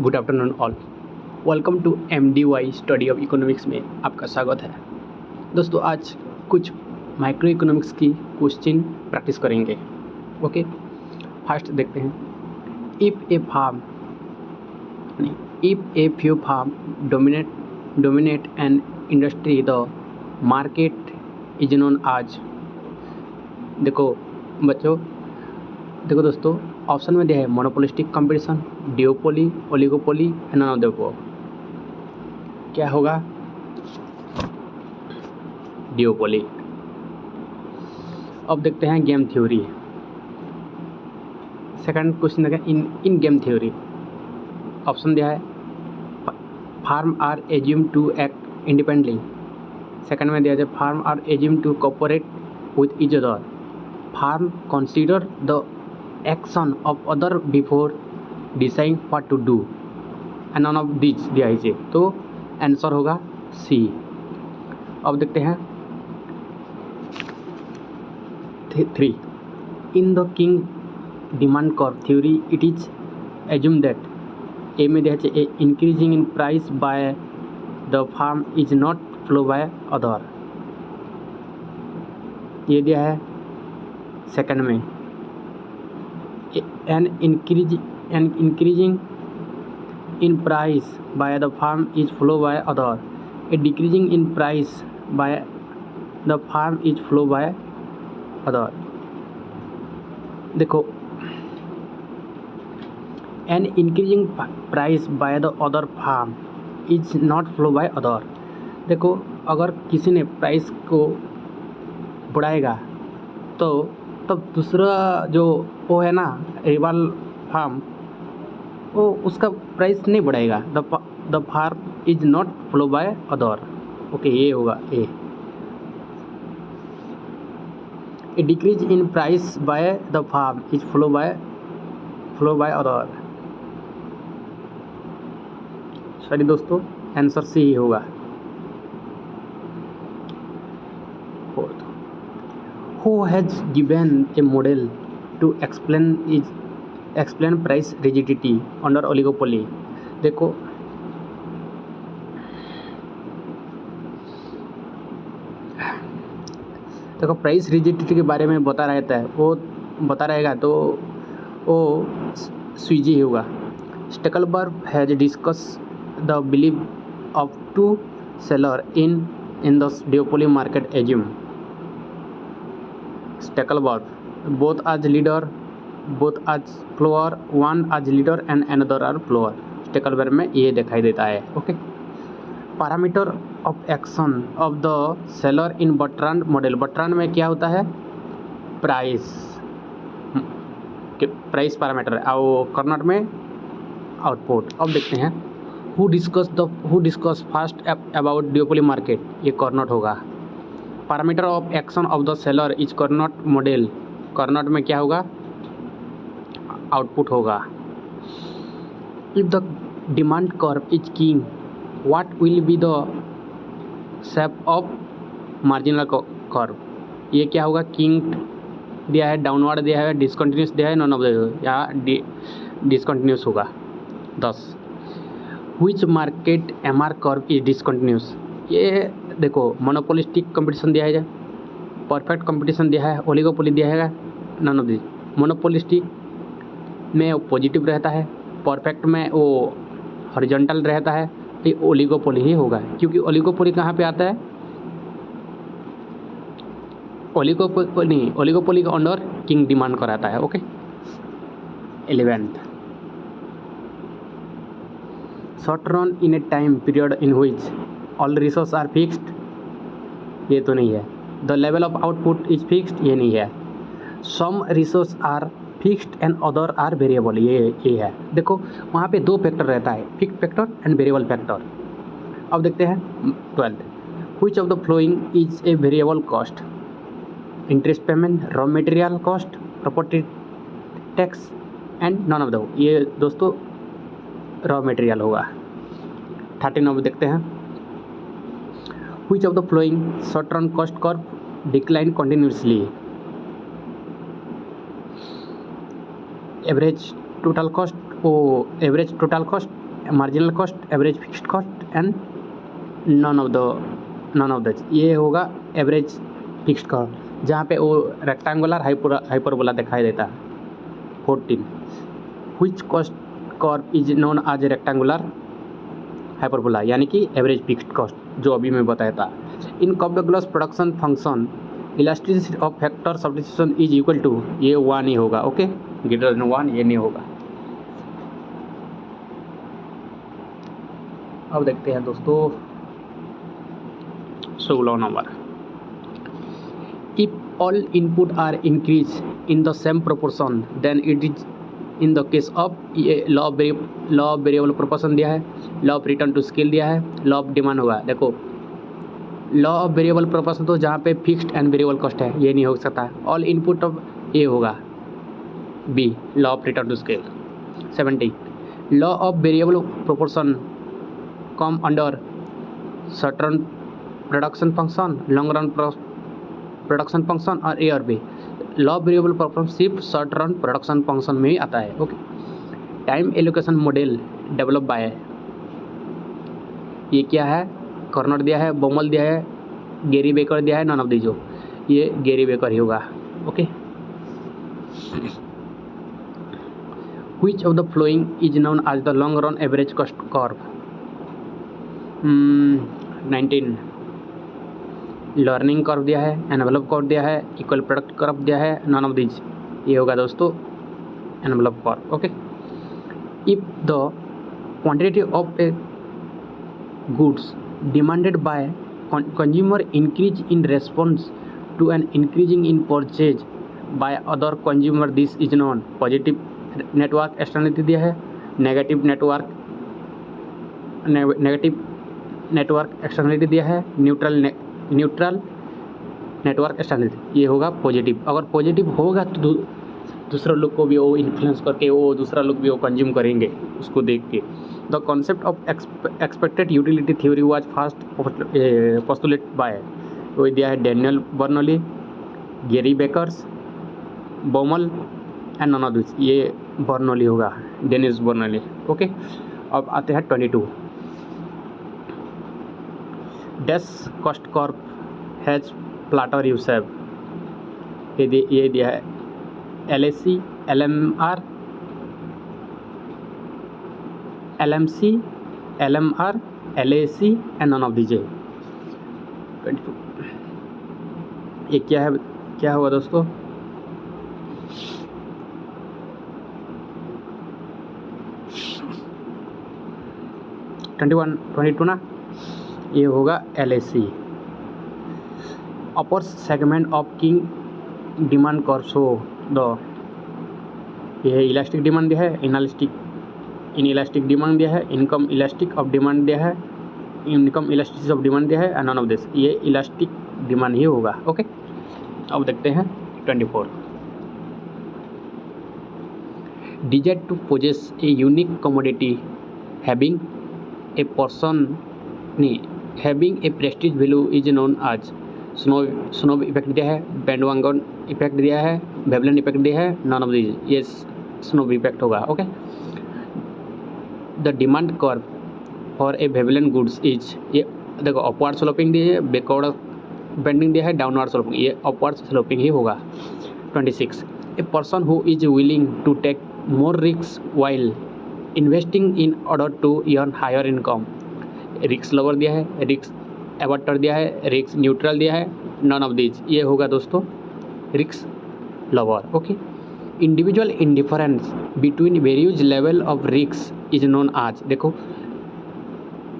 Good afternoon all. Welcome to MDY study of economics में आपका स्वागत है। दोस्तों आज कुछ माइक्रो इकोनॉमिक्स की क्वेश्चन प्रैक्टिस करेंगे। ओके, फर्स्ट देखते हैं। If a few firm dominate an industry the market is known as. देखो बच्चों, देखो दोस्तों, ऑप्शन में दिया है monopolistic competition, duopoly, oligopoly, none of the above. क्या होगा? डिओपोली। अब देखते हैं गेम थ्योरी। सेकंड क्वेश्चन देखिए, इन गेम थ्योरी ऑप्शन दिया है firm are assume to act independently. Second में दिया है firm are assume to cooperate with each other. Firm consider the action of other before deciding what to do and none of this दिया है। तो answer होगा सी। अब देखते हैं 3। In the kinked demand curve theory it is assume that a में दिया है a increasing in price by the firm is not followed by other. ये दिया है सेकंड में an increasing in price by the farm is flow by other. A decreasing in price by the farm is flow by other. देखो, an increasing price by the other farm is not flow by other. देखो, अगर किसी ने price को बढ़ाएगा तो तब दूसरा जो वो है ना रिवाल फार्म, वो उसका प्राइस नहीं बढ़ाएगा। The firm is not followed by other. Okay, ये होगा a decrease in price by the firm is followed by other. Sorry दोस्तों, आंसर सी ही होगा। Fourth, who has given a model to explain price rigidity under oligopoly. देखो, price rigidity के बारे में बता रहता है, वो बता रहेगा तो वो स्वीजी ही होगा। Stackelberg has discussed the behaviour of two seller in the duopoly market assume. Stackelberg both as flower, one as leader and another are flower। स्टेकलबर्ग में ये दिखाई देता है। Okay, parameter of action of the seller in Bertrand model. Bertrand में क्या होता है? Price parameter, और कर्नट में आउटपुट। अब देखते हैं who discuss first about duopoly market. ये कर्नट होगा। Parameter of action of the seller is Cournot model. Cournot में क्या होगा? आउटपुट होगा। If the demand curve is kinked what will be the shape of marginal curve. ये क्या होगा? King दिया है, डाउनवर्ड दिया है, डिसकंटिन्यूस दिया है, नॉन ऑफ द या डिसकंटिन्यूस होगा। 10 which market MR curve is discontinuous. ये देखो, मोनोपोलिस्टिक कंपटीशन दिया है, परफेक्ट कंपटीशन दिया है, ओलिगोपोली दिया है, नन ऑफ दिस। मोनोपोलिस्टिक में वो पॉजिटिव रहता है, परफेक्ट में वो हॉरिजॉन्टल रहता है। ये ओलिगोपोली ही होगा, क्योंकि ओलिगोपोली कहाँ पे आता है? ओलिगोपोली का अंडर किंग डिमांड कराता है। Okay, 11th, short run in a time period in which all resource are fixed. ये तो नहीं है। The level of output is fixed. ये नहीं है। Some resource are fixed and other are variable. ये है। देखो, वहाँ पे दो फैक्टर रहता है, fixed factor and variable factor. अब देखते हैं 12th, which of the following is a variable cost. Interest payment, raw material cost, property tax and none of the. ये दोस्तों रॉ मटेरियल होगा। 13 अब देखते हैं, which of the following short run cost curve decline continuously. Average total cost marginal cost, average fixed cost and none of the ये होगा average fixed cost, जहाँ पे वो रेक्टेंगुलर हाइपरबोला दिखाई देता है। 14 which cost curve is known as rectangular hyperbola, यानी कि एवरेज फिक्स्ड कॉस्ट, जो अभी मैं बताया था। In complex production function elasticity of factor substitution is equal to, ये 1 ही होगा। ओके, ग्रेटर देन 1 ये नहीं होगा। अब देखते हैं दोस्तों 16 number. If all input are increase in the same proportion then it is in the case of, ये लॉ ऑफ वेरिएबल प्रोपोर्शन दिया है, law of return to scale दिया है, लॉ ऑफ डिमांड होगा। देखो लॉ ऑफ वेरिएबल प्रोपोर्शन तो जहाँ पे फिक्स्ड एंड वेरिएबल कॉस्ट है ये नहीं हो सकता। ऑल इनपुट ऑफ ए होगा B, law of return to scale. 17 law of variable proportion come under short run production function, long run production function और ए और B. Law of variable proportion सिर्फ short run production function में ही आता है। Okay, time allocation model develop by, ये क्या है, कर्नट दिया है, बोमल दिया है, गैरी बेकर दिया है, नॉन ऑफ दीज, ये गैरी बेकर ही होगा। Okay, Which of the following is known as the long run average cost curve? 19 learning curve दिया है, एनवेलप कर्व दिया है, इक्वल प्रोडक्ट कर्व दिया है, नॉन ऑफ दीज, ये होगा दोस्तों envelope curve. Okay, if the quantity of A goods demanded by consumer increase in response to an increasing in purchase by other consumer, this is known positive network externality दिया है, negative network externality दिया है, neutral network externality, ये होगा positive. अगर positive होगा तो दूसरा लोग को भी वो इन्फ्लुएंस करके वो दूसरा लोग भी वो कंज्यूम करेंगे उसको देख के। The concept of expected utility theory was first postulate by, वो दिया है Daniel Bernoulli, Gary Beckers, Baumol and none of this, ये बर्नौली होगा, डेनिस बर्नौली। ओके, अब आते हैं 22 dash cost curve has flatter U shape, ये दिया है LAC, LMR, LMC, LMR, LAC and none of these. 22 ये क्या है, क्या होगा दोस्तों, ट्वेंटी टू ना, ये होगा LAC। Upper segment of king demand curve show the, ये इलास्टिक डिमांड दिया है, इनइलास्टिक डिमांड दिया है, इनकम इलास्टिक ऑफ डिमांड दिया है, इनकम इलास्टिसिटी ऑफ डिमांड दिया है एंड नॉन ऑफ दिस, ये इलास्टिक डिमांड ही होगा। ओके, अब देखते हैं 24 desire to possess a unique commodity having a person having a prestige value is known as. Snob effect दिया है, बैंडवागन इफेक्ट दिया है, वेवलेन इफेक्ट दिया है, नॉन ऑफ दीज, ये स्नो इफेक्ट होगा। Okay, the demand curve for a Veblen goods is, ये देखो अपवर्ड स्लोपिंग दिया है, बैकवर्ड बेंडिंग दिया है, डाउनवर्ड स्लोपिंग, ये अपवर्ड स्लोपिंग ही होगा। 26 a person who is willing to take more risk while investing in order to earn higher income, risk lover दिया है, रिस्क एवर्टर दिया है, रिस्क न्यूट्रल दिया है, नॉन ऑफ दीज, ये होगा दोस्तों risk lover. Okay, individual indifference between various level of risk is known as, देखो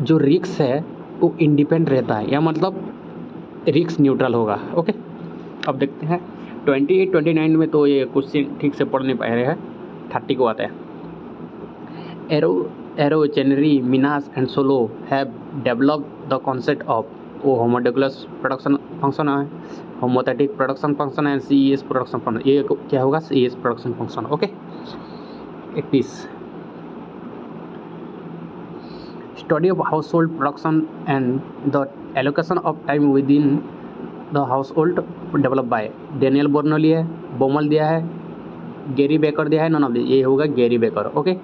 जो रिस्क है वो इंडिपेंडेंट रहता है, या मतलब रिस्क न्यूट्रल होगा। ओके, अब देखते हैं 28 29 में तो ये क्वेश्चन ठीक से पढ़ नहीं पा रहे हैं, 30 को आता है। Arrow Chenery Minhas and Solow have developed the concept of, वो होमोडोगुलस प्रोडक्शन फंक्शन है, होमोथेटिक प्रोडक्शन फंक्शन है, CES प्रोडक्शन फंक्शन, ये क्या होगा CES production function. Okay, 31 study of household production and the allocation of time within the household develop by, Daniel Bernoulli है, Baumol दिया है, Gary baker दिया है, none of this, ये होगा गैरी बेकर। ओके,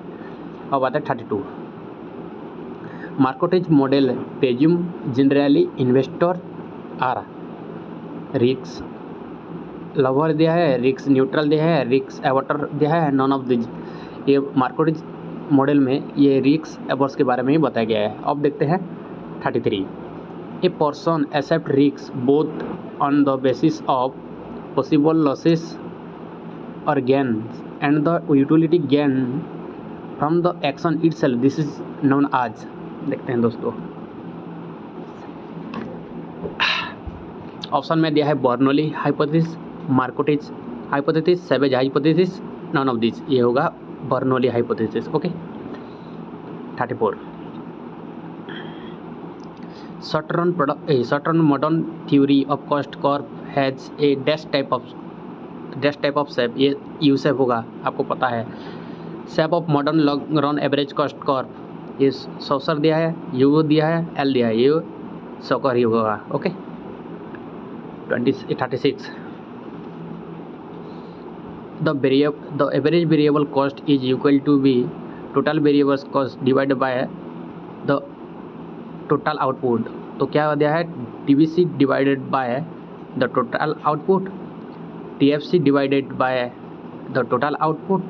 अब आता है 32 Markowitz model presume generally investor are risk lover दिया है, रिस्क न्यूट्रल दिया है, रिस्क एवर्टर दिया है, नॉन ऑफ दिज। ये मार्केटेज मॉडल में ये रिस्क एवर्स के बारे में ही बताया गया है। अब देखते हैं 33। A person accept risk both on the basis of possible losses और gain and the utility gain from the action itself, this is known as. देखते हैं दोस्तों, ऑप्शन में दिया है Bernoulli hypothesis, Markowitz hypothesis, Savage hypothesis, none of this. ये होगा Bernoulli hypothesis. Okay. 34 short run modern theory of cost curve has a dash type of shape. ये U shape होगा, आपको पता है। Shape of modern long run average cost curve, ये saucer दिया है, यू दिया है, एल दिया है, ये सॉकर ही होगा। Okay. 36 the average variable cost is equal to be total variable cost divided by the total output। तो क्या दिया है, TVC divided by the total output, TFC divided by the total output,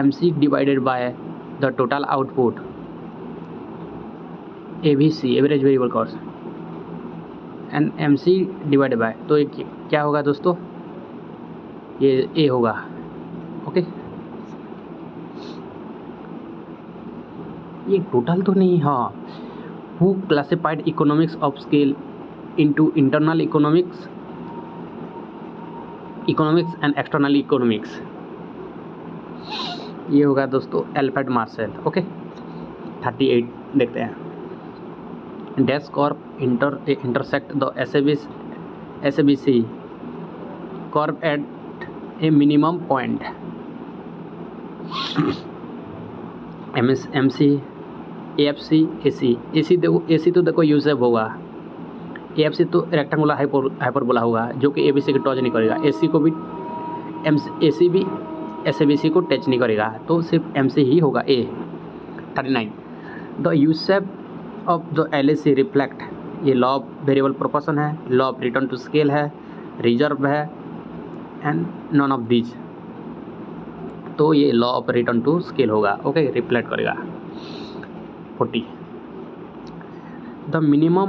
MC divided by the total output, ABC average variable cost, and MC divided by. तो ये क्या होगा दोस्तों, ये A होगा। ओके। ये टोटल तो नहीं, हाँ। Who classified economics of scale into internal economics and external economics, ये होगा दोस्तों एल्फ्रेड मार्शल। ओके। 38 देखते हैं। Dash curve intersect the SABC curve at A minimum point. MC AFC AC देखो, AC तो देखो यूसेफ होगा, AFC तो रेक्टेंगुलर हाइपरबोला होगा जो कि ABC को टच नहीं करेगा, AC को भी AC भी SABC को टच नहीं करेगा, तो सिर्फ MC ही होगा A। 39 the U shape of the LAC reflect, ये लॉ ऑफ वेरिएबल प्रोपोर्शन है, law of return to scale है, रिजर्व है, एंड नॉन ऑफ दीज। तो ये law of return to scale होगा। ओके, रिफ्लेक्ट करेगा। 40 the minimum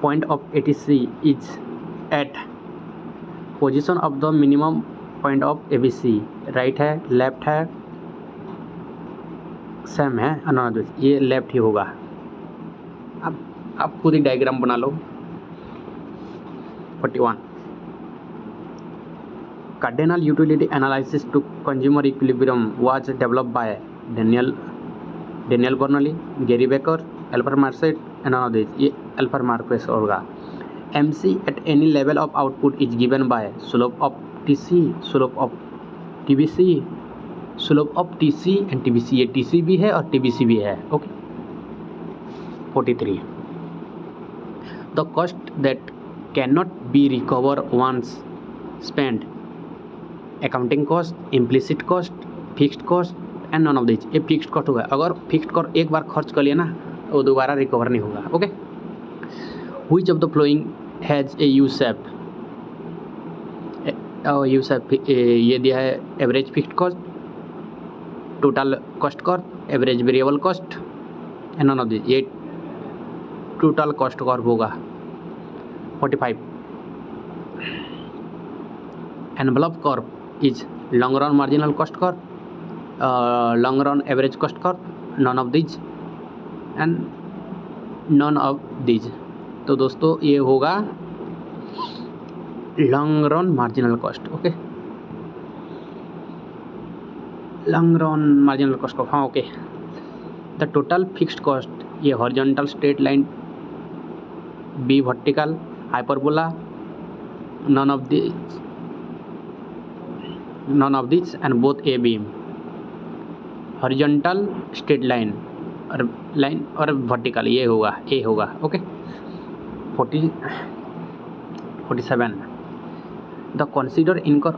point of ATC is at position of the minimum point of ABC। Right है, left है, same है, none, ये लेफ्ट ही होगा। अब आप खुद ही डायग्राम बना लो। 41 Cardinal utility analysis to consumer equilibrium was developed by Daniel Bernoulli, Gary Becker, Alfred Marquez, and none of these। ये Alfred Marquez होगा। MC at any level of output is given by slope of TC, slope of TBC, slope of TC and TBC। ये TC भी है और TBC भी है। Okay. 43 the cost that cannot be recovered once spent, accounting cost, implicit cost, fixed cost and none of this. ये fixed cost होगा, अगर fixed cost एक बार खर्च कर लिया ना वो दोबारा रिकवर नहीं होगा। Okay. Which of the flowing has a U shape, ये दिया है average fixed cost, total cost curve, average variable cost and none of this. ये टोटल कॉस्ट कर्व होगा। 45 envelope curve is long run marginal cost curve, long run average cost curve, none of these and none of these। तो दोस्तों ये होगा long run marginal cost. Okay, long run marginal cost curve, हाँ। Okay. The total fixed cost, ये horizontal straight line, B vertical hyperbola, none of these and both A beam, horizontal straight line और vertical, ये होगा A होगा। Okay. 47 the consider incur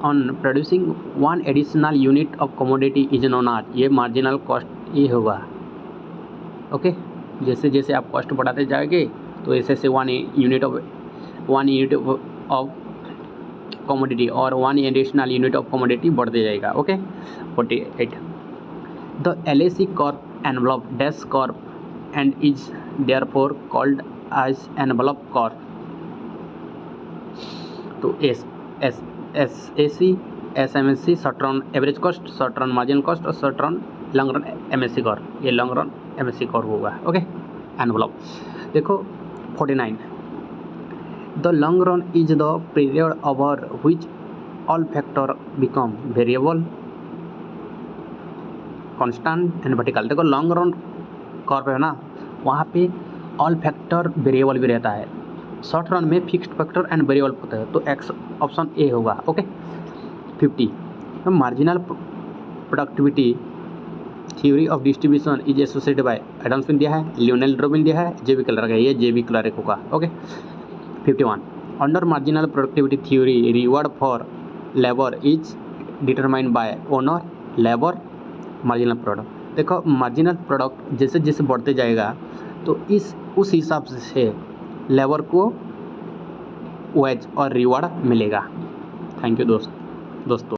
on producing one additional unit of commodity is known as, ये marginal cost ये होगा। Okay, जैसे जैसे आप कॉस्ट बढ़ाते जाएंगे तो ऐसे ऐसे 1 यूनिट ऑफ कमोडिटी और 1 एडिशनल यूनिट ऑफ कमोडिटी बढ़ते जाएगा। Okay 48 the LAC curve envelope dash curve and is therefore called as envelope curve. तो SAC SMSC short run average cost, short run marginal cost और short run long run MSC curve, ये long run MSC curve होगा। Okay envelope देखो 49 the long run is the period over which all factor become variable constant and vertical. देखो long run curve है ना, वहाँ पे all factor variable भी रहता है, शॉर्ट रन में फिक्स्ड फैक्टर एंड वेरिएबल होता है, तो एक्स ऑप्शन ए होगा। Okay 50 marginal productivity theory of distribution is associated bye Adam Smith दिया है, लियोनेल रोबिन दिया है, जेबी क्लार्क है, ये जेबी क्लार्क होगा। Okay 51 under marginal productivity theory reward for labour is determined by owner labour marginal product. देखो marginal product जैसे जैसे बढ़ते जाएगा तो उस हिसाब से लेबर को वेज और रिवॉर्ड मिलेगा। थैंक यू दोस्तों।